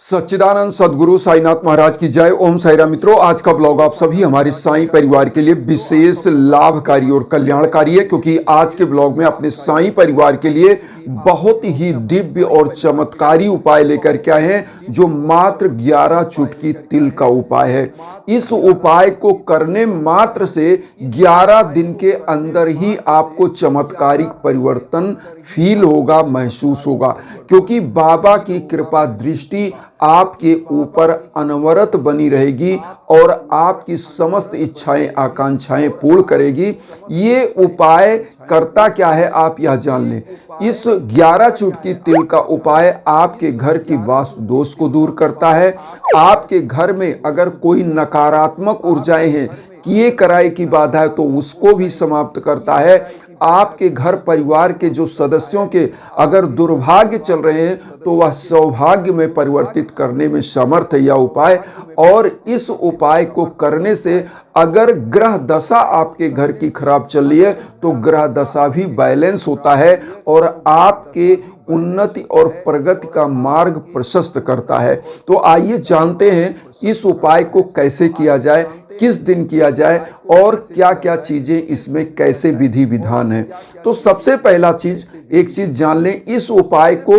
सच्चिदानंद सदगुरु साईनाथ महाराज की जय। ओम साईराम। मित्रों, आज का ब्लॉग आप सभी हमारे साईं परिवार के लिए विशेष लाभकारी और कल्याणकारी है, क्योंकि आज के ब्लॉग में अपने साईं परिवार के लिए बहुत ही दिव्य और चमत्कारी उपाय लेकर के आए हैं, जो मात्र 11 चुटकी तिल का उपाय है। इस उपाय को करने मात्र से 11 दिन के अंदर ही आपको चमत्कारिक परिवर्तन फील होगा, महसूस होगा, क्योंकि बाबा की कृपा दृष्टि आपके ऊपर अनवरत बनी रहेगी और आपकी समस्त इच्छाएं आकांक्षाएं पूर्ण करेगी। ये उपाय करता क्या है आप यह जान लें। इस 11 चुटकी तिल का उपाय आपके घर की वास्तु दोष को दूर करता है। आपके घर में अगर कोई नकारात्मक ऊर्जाएं हैं, किए कराए की बाधा है, तो उसको भी समाप्त करता है। आपके घर परिवार के जो सदस्यों के अगर दुर्भाग्य चल रहे हैं, तो वह सौभाग्य में परिवर्तित करने में समर्थ है यह उपाय। और इस उपाय को करने से अगर ग्रह दशा आपके घर की खराब चल रही है, तो ग्रह दशा भी बैलेंस होता है और आपके उन्नति और प्रगति का मार्ग प्रशस्त करता है। तो आइए जानते हैं इस उपाय को कैसे किया जाए, किस दिन किया जाए और क्या क्या चीजें इसमें कैसे विधि विधान है। तो सबसे पहला चीज, एक चीज जान लें, इस उपाय को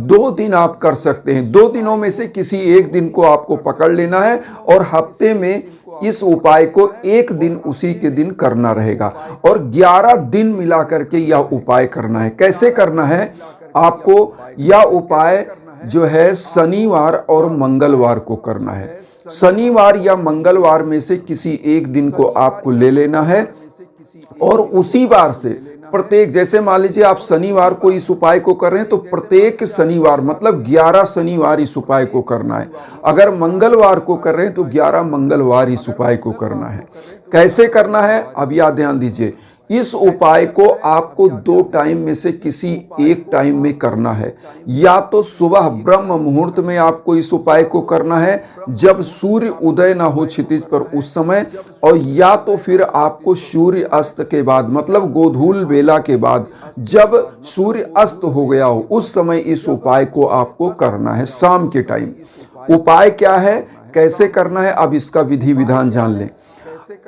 2 दिन आप कर सकते हैं। 2 दिनों में से किसी एक दिन को आपको पकड़ लेना है और हफ्ते में इस उपाय को एक दिन उसी के दिन करना रहेगा और 11 दिन मिला करके यह उपाय करना है। कैसे करना है? आपको यह उपाय जो है शनिवार और मंगलवार को करना है। शनिवार या मंगलवार में से किसी एक दिन को आपको ले लेना है और उसी बार से प्रत्येक, जैसे मान लीजिए आप शनिवार को इस उपाय को कर रहे हैं, तो प्रत्येक शनिवार मतलब 11 शनिवार इस उपाय को करना है। अगर मंगलवार को कर रहे हैं तो 11 मंगलवार इस उपाय को करना है। कैसे करना है अब यह ध्यान दीजिए। इस उपाय को आपको 2 टाइम में से किसी एक टाइम में करना है। या तो सुबह ब्रह्म मुहूर्त में आपको इस उपाय को करना है, जब सूर्य उदय ना हो क्षितिज पर उस समय, और या तो फिर आपको सूर्य अस्त के बाद मतलब गोधूल बेला के बाद, जब सूर्य अस्त हो गया हो उस समय इस उपाय को आपको करना है, शाम के टाइम। उपाय क्या है, कैसे करना है, अब इसका विधि विधान जान लें।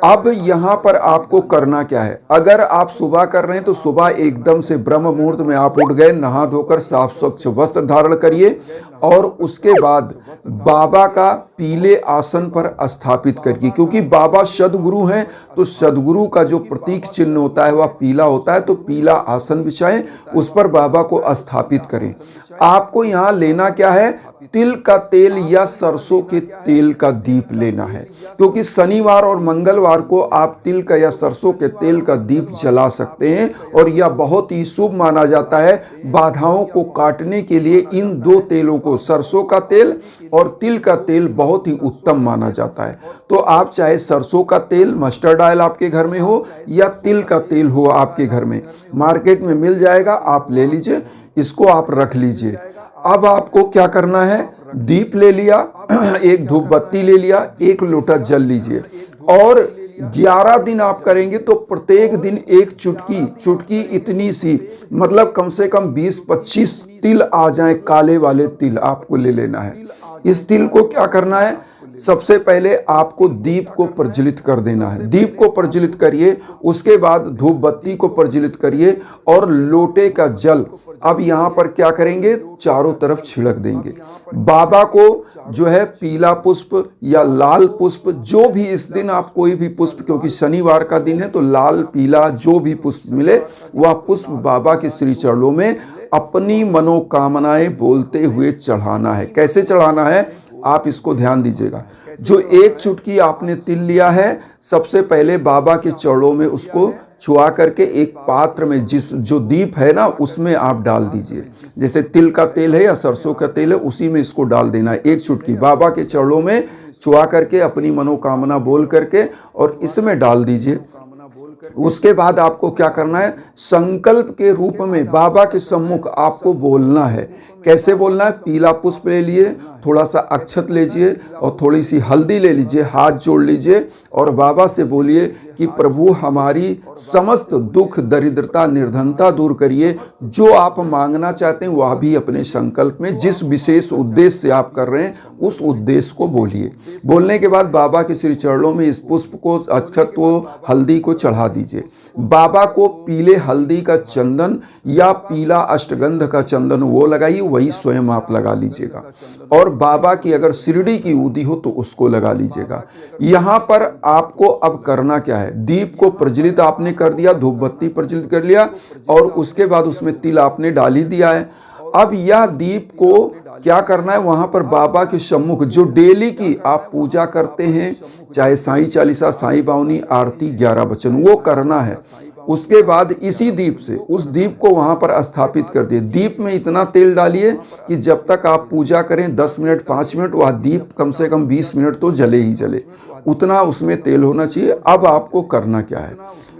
अब यहां पर आपको करना क्या है। अगर आप सुबह कर रहे हैं तो सुबह एकदम से ब्रह्म मुहूर्त में आप उठ गए, नहा धोकर साफ स्वच्छ वस्त्र धारण करिए और उसके बाद बाबा का पीले आसन पर स्थापित करिए, क्योंकि बाबा सदगुरु हैं, तो सदगुरु का जो प्रतीक चिन्ह होता है वह पीला होता है। तो पीला आसन बिछाएं, उस पर बाबा को स्थापित करें। आपको यहाँ लेना क्या है, तिल का तेल या सरसों के तेल का दीप लेना है, क्योंकि शनिवार और मंगलवार को आप तिल का या सरसों के तेल का दीप जला सकते हैं और यह बहुत ही शुभ माना जाता है। बाधाओं को काटने के लिए इन 2 तेलों को, सरसों का तेल और तिल का तेल, बहुत ही उत्तम माना जाता है। तो आप चाहे सरसों का तेल, मस्टर्ड ऑयल आपके घर में हो या तिल का तेल हो आपके घर में, मार्केट में मिल जाएगा, आप ले लीजिए, इसको आप रख लीजिए। अब आपको क्या करना है, दीप ले लिया, एक धूप बत्ती ले लिया, 1 लोटा जल लीजिए और 11 दिन आप करेंगे तो प्रत्येक दिन 1 चुटकी इतनी सी, मतलब कम से कम 20-25 तिल आ जाएं, काले वाले तिल आपको ले लेना है। इस तिल को क्या करना है, सबसे पहले आपको दीप को प्रज्वलित कर देना है। दीप को प्रज्वलित करिए, उसके बाद धूप बत्ती को प्रज्वलित करिए और लोटे का जल अब यहाँ पर क्या करेंगे, चारों तरफ छिड़क देंगे। बाबा को जो है पीला पुष्प या लाल पुष्प, जो भी इस दिन आप कोई भी पुष्प, क्योंकि शनिवार का दिन है तो लाल पीला जो भी पुष्प मिले वह पुष्प बाबा के श्री चरणों में अपनी मनोकामनाएं बोलते हुए चढ़ाना है। कैसे चढ़ाना है आप इसको ध्यान दीजिएगा। जो 1 चुटकी आपने तिल लिया है, सबसे पहले बाबा के चरणों में उसको छुआ करके एक पात्र में, जो दीप है ना उसमें आप डाल दीजिए। जैसे तिल का तेल है या सरसों का तेल है, उसी में इसको डाल देना है। 1 चुटकी बाबा के चरणों में छुआ करके अपनी मनोकामना बोल करके और इसमें डाल दीजिए। उसके बाद आपको क्या करना है, संकल्प के रूप में बाबा के सम्मुख आपको बोलना है कैसे बोलना है? पीला पुष्प ले लिए, थोड़ा सा अक्षत लीजिए और थोड़ी सी हल्दी ले लीजिए, हाथ जोड़ लीजिए और बाबा से बोलिए कि प्रभु हमारी समस्त दुख दरिद्रता निर्धनता दूर करिए। जो आप मांगना चाहते हैं वह भी अपने संकल्प में जिस विशेष उद्देश्य से आप कर रहे हैं उस उद्देश्य को बोलिए। बोलने के बाद बाबा के श्री चरणों में इस पुष्प को, अक्षत को, हल्दी को चढ़ा दीजिए। बाबा को पीले हल्दी का चंदन या पीला अष्टगंध का चंदन वो लगाइए, वही स्वयं आप लगा लीजिएगा। और बाबा की अगर शिरडी की ऊदी हो तो उसको लगा लीजिएगा। यहाँ पर आपको अब करना क्या है? दीप को प्रज्वलित आपने कर दिया, धूप बत्ती प्रज्वलित कर लिया और उसके बाद उसमें तिल आपने डाल ही दिया है। अब यह दीप को क्या करना है? वहां पर बाबा के सम्मुख जो डेली की आप पूजा करते हैं, चाहे साईं चालीसा, साईं बावनी, आरती, 11 वचन, वो करना है। उसके बाद इसी दीप से उस दीप को वहां पर स्थापित कर दिए। दीप में इतना तेल डालिए कि जब तक आप पूजा करें 10 मिनट 5 मिनट वह दीप कम से कम 20 मिनट तो जले ही जले, उतना उसमें तेल होना चाहिए। अब आपको करना क्या है?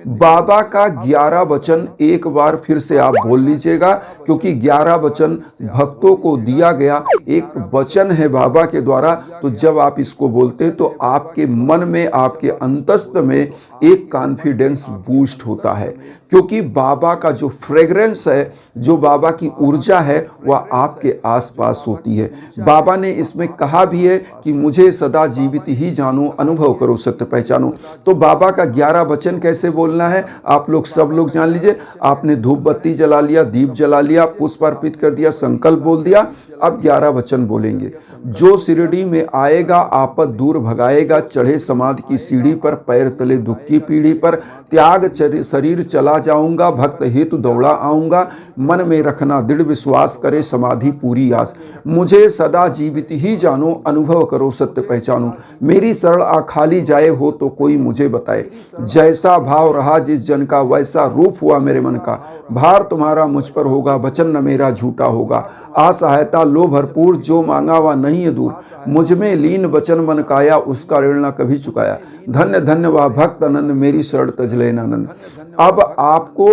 बाबा का 11 वचन एक बार फिर से आप बोल लीजिएगा, क्योंकि 11 वचन भक्तों को दिया गया एक वचन है बाबा के द्वारा। तो जब आप इसको बोलते हैं तो आपके मन में, आपके अंतस्थ में एक कॉन्फिडेंस बूस्ट होता है, क्योंकि बाबा का जो फ्रेग्रेंस है, जो बाबा की ऊर्जा है, वह आपके आसपास होती है। बाबा ने इसमें कहा भी है कि मुझे सदा जीवित ही जानो, अनुभव करो, सत्य पहचानो। तो बाबा का 11 वचन कैसे बोलना है आप लोग सब लोग जान लीजिए। आपने धूप बत्ती जला लिया, दीप जला लिया, पुष्प अर्पित कर दिया, संकल्प बोल दिया। अब 11 वचन बोलेंगे। जो शिरडी में आएगा आपद दूर भगाएगा, चढ़े समाधि की सीढ़ी पर, पैर तले दुख की पीढ़ी पर, त्याग शरीर चला जाऊंगा, भक्त हेतु दौड़ा आऊंगा, मन में रखना दृढ़ विश्वास, करे समाधि पूरी आस, मुझे सदा जीवित ही जानो, अनुभव करो, सत्य पहचानो, मेरी शरण आ खाली जाए हो तो कोई मुझे बताए, जैसा भाव रहा जिस जन का वैसा रूप हुआ मेरे मन का, भार तुम्हारा मुझ पर होगा, वचन न मेरा झूठा होगा, असहायता लो भरपूर, जो मांगा वह नहीं है दूर, मुझ में लीन वचन मन काया, उसका ऋण न कभी चुकाया, धन्य धन्य वह भक्त अनन्य, मेरी शरण तज लेना अनन्य। अब आपको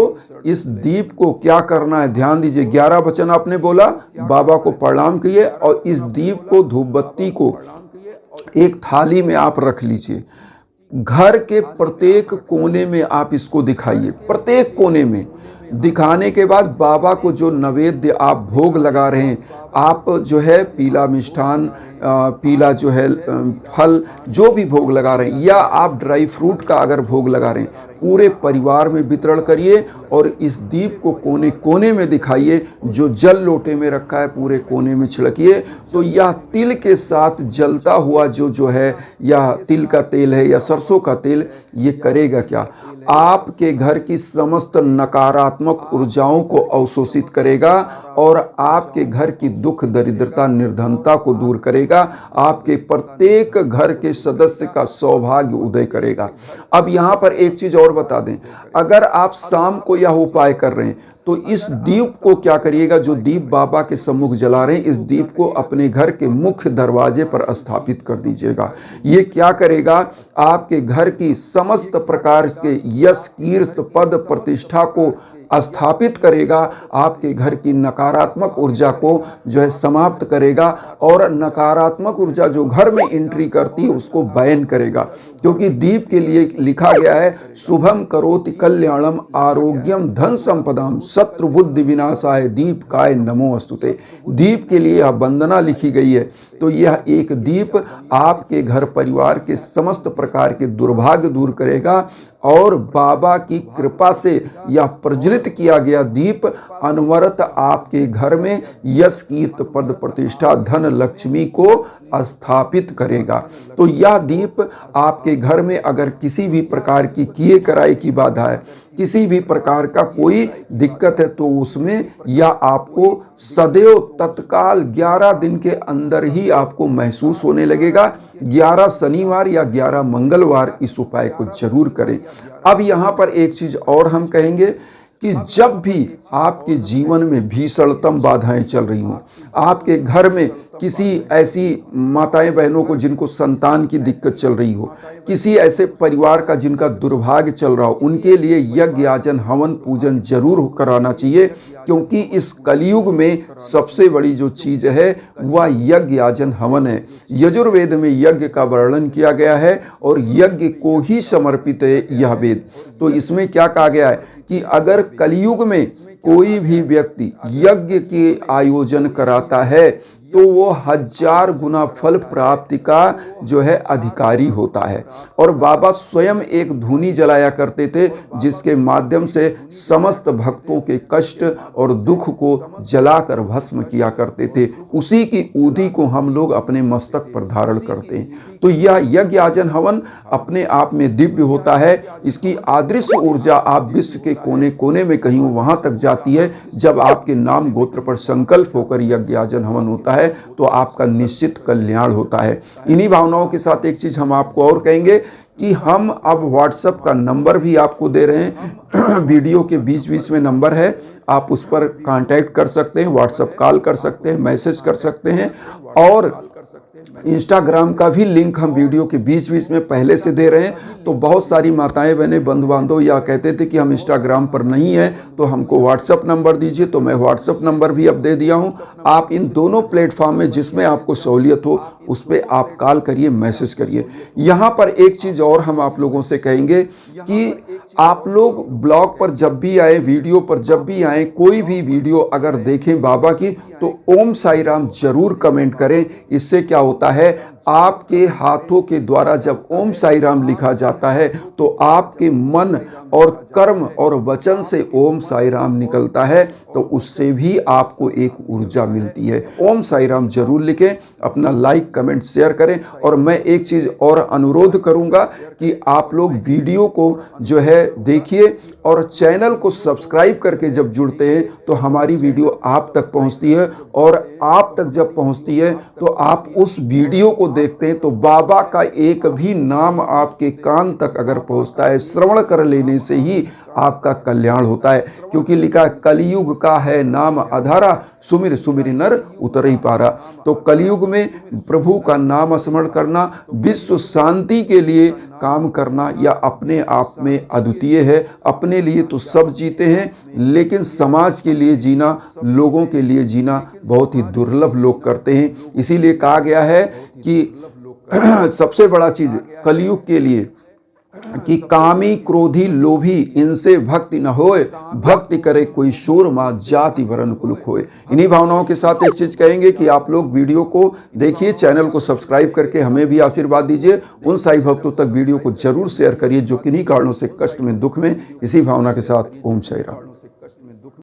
इस दीप को क्या करना है? ध्यान दीजिए। 11 वचन आपने बोला, बाबा को प्रणाम किए और इस दीप को, धूप बत्ती को एक थाली में आप रख लीजिए। घर के प्रत्येक कोने में आप इसको दिखाइए, प्रत्येक कोने में दिखाने के बाद बाबा को जो नैवेद्य आप भोग लगा रहे हैं, आप जो है पीला मिष्ठान, पीला जो है फल, जो भी भोग लगा रहे हैं, या आप ड्राई फ्रूट का अगर भोग लगा रहे हैं, पूरे परिवार में वितरण करिए और इस दीप को कोने कोने में दिखाइए। जो जल लोटे में रखा है पूरे कोने में छिड़किए। तो यह तिल के साथ जलता हुआ जो है, या तिल का तेल है या सरसों का तेल, ये करेगा क्या? आपके घर की समस्त नकारात्मक ऊर्जाओं को अवशोषित करेगा और आपके घर की दुख दरिद्रता निर्धनता को दूर करेगा। आपके प्रत्येक घर के सदस्य का सौभाग्य उदय करेगा। अब यहाँ पर एक चीज और बता दें, अगर आप शाम को यह उपाय कर रहे हैं तो इस दीप को क्या करिएगा? जो दीप बाबा के सम्मुख जला रहे हैं, इस दीप को अपने घर के मुख्य दरवाजे पर स्थापित कर दीजिएगा। ये क्या करेगा? आपके घर की समस्त प्रकार के यश, कीर्ति, पद, प्रतिष्ठा को स्थापित करेगा। आपके घर की नकारात्मक ऊर्जा को जो है समाप्त करेगा और नकारात्मक ऊर्जा जो घर में एंट्री करती है उसको बैन करेगा। क्योंकि दीप के लिए लिखा गया है, शुभम करोति कल्याणम आरोग्यम धन संपदाम शत्रु बुद्धि विनाशाय दीप काय नमो अस्तुते। दीप के लिए यह वंदना लिखी गई है। तो यह एक दीप आपके घर परिवार के समस्त प्रकार के दुर्भाग्य दूर करेगा और बाबा की कृपा से यह प्रज्वलित किया गया दीप अनवरत आपके घर में यश, कीर्ति, पद, प्रतिष्ठा, धन, लक्ष्मी को स्थापित करेगा। तो यह दीप आपके घर में अगर किसी भी प्रकार की किए कराए की बाधा है, किसी भी प्रकार का कोई दिक्कत है, तो उसमें यह आपको सदैव तत्काल 11 दिन के अंदर ही आपको महसूस होने लगेगा। 11 शनिवार या 11 मंगलवार इस उपाय को जरूर करें। अब यहाँ पर एक चीज और हम कहेंगे कि जब भी आपके जीवन में भीषणतम बाधाएं चल रही हों, आपके घर में किसी ऐसी माताएं बहनों को जिनको संतान की दिक्कत चल रही हो, किसी ऐसे परिवार का जिनका दुर्भाग्य चल रहा हो, उनके लिए यज्ञ याजन हवन पूजन जरूर कराना चाहिए, क्योंकि इस कलयुग में सबसे बड़ी जो चीज है वह यज्ञ याजन हवन है। यजुर्वेद में यज्ञ का वर्णन किया गया है और यज्ञ को ही समर्पित है यह वेद। तो इसमें क्या कहा गया है कि अगर कलयुग में कोई भी व्यक्ति यज्ञ के आयोजन कराता है तो वो 1000 गुना फल प्राप्ति का जो है अधिकारी होता है। और बाबा स्वयं एक धूनी जलाया करते थे जिसके माध्यम से समस्त भक्तों के कष्ट और दुख को जलाकर भस्म किया करते थे। उसी की ऊधी को हम लोग अपने मस्तक पर धारण करते हैं। तो यह यज्ञ याजन हवन अपने आप में दिव्य होता है। इसकी अदृश्य ऊर्जा आप विश्व के कोने कोने में कहीं वहां तक जाती है। जब आपके नाम गोत्र पर संकल्प होकर यज्ञ याजन हवन होता है तो आपका निश्चित कल्याण होता है। इन्हीं भावनाओं के साथ एक चीज हम आपको और कहेंगे कि हम अब व्हाट्सएप का नंबर भी आपको दे रहे हैं। वीडियो के बीच बीच में नंबर है, आप उस पर कांटेक्ट कर सकते हैं, व्हाट्सएप कॉल कर सकते हैं, मैसेज कर सकते हैं। और इंस्टाग्राम का भी लिंक हम वीडियो के बीच बीच में पहले से दे रहे हैं। तो बहुत सारी माताएं बहनें बंधु बांधव या कहते थे कि हम इंस्टाग्राम पर नहीं है तो हमको व्हाट्सएप नंबर दीजिए, तो मैं व्हाट्सएप नंबर भी अब दे दिया हूं। आप इन दोनों प्लेटफॉर्म में जिसमें आपको सहूलियत हो उस पर आप कॉल करिए, मैसेज करिए। यहाँ पर एक चीज़ और हम आप लोगों से कहेंगे कि आप लोग ब्लॉग पर जब भी आए, वीडियो पर जब भी आए, कोई भी वीडियो अगर देखें बाबा की तो ओम साई राम जरूर कमेंट करें। इससे क्या होता है, आपके हाथों के द्वारा जब ओम साई राम लिखा जाता है तो आपके मन और कर्म और वचन से ओम साई राम निकलता है, तो उससे भी आपको एक ऊर्जा मिलती है। ओम साई राम जरूर लिखें, अपना लाइक कमेंट शेयर करें। और मैं एक चीज़ और अनुरोध करूंगा कि आप लोग वीडियो को जो है देखिए और चैनल को सब्सक्राइब करके जब जुड़ते हैं तो हमारी वीडियो आप तक पहुंचती है। और आप तक जब पहुंचती है तो आप उस वीडियो को देखते हैं तो बाबा का एक भी नाम आपके कान तक अगर पहुंचता है, श्रवण कर लेने से ही आपका कल्याण होता है। क्योंकि लिखा कलयुग का है नाम आधारा, सुमिर सुमिर नर उतर ही पारा। तो कलयुग में प्रभु का नाम स्मरण करना, विश्व शांति के लिए काम करना या अपने आप में अद्वितीय है। अपने लिए तो सब जीते हैं, लेकिन समाज के लिए जीना, लोगों के लिए जीना बहुत ही दुर्लभ लोग करते हैं। इसीलिए कहा गया है कि सबसे बड़ा चीज कलयुग के लिए कि कामी क्रोधी लोभी इनसे भक्ति न होए, भक्ति करे कोई शूरमा जाति वरण कुल खोए। इन्हीं भावनाओं के साथ एक चीज कहेंगे कि आप लोग वीडियो को देखिए, चैनल को सब्सक्राइब करके हमें भी आशीर्वाद दीजिए। उन साई भक्तों तक वीडियो को जरूर शेयर करिए जो किन्हीं कारणों से कष्ट में, दुख में। इसी भावना के साथ ओम साई राम।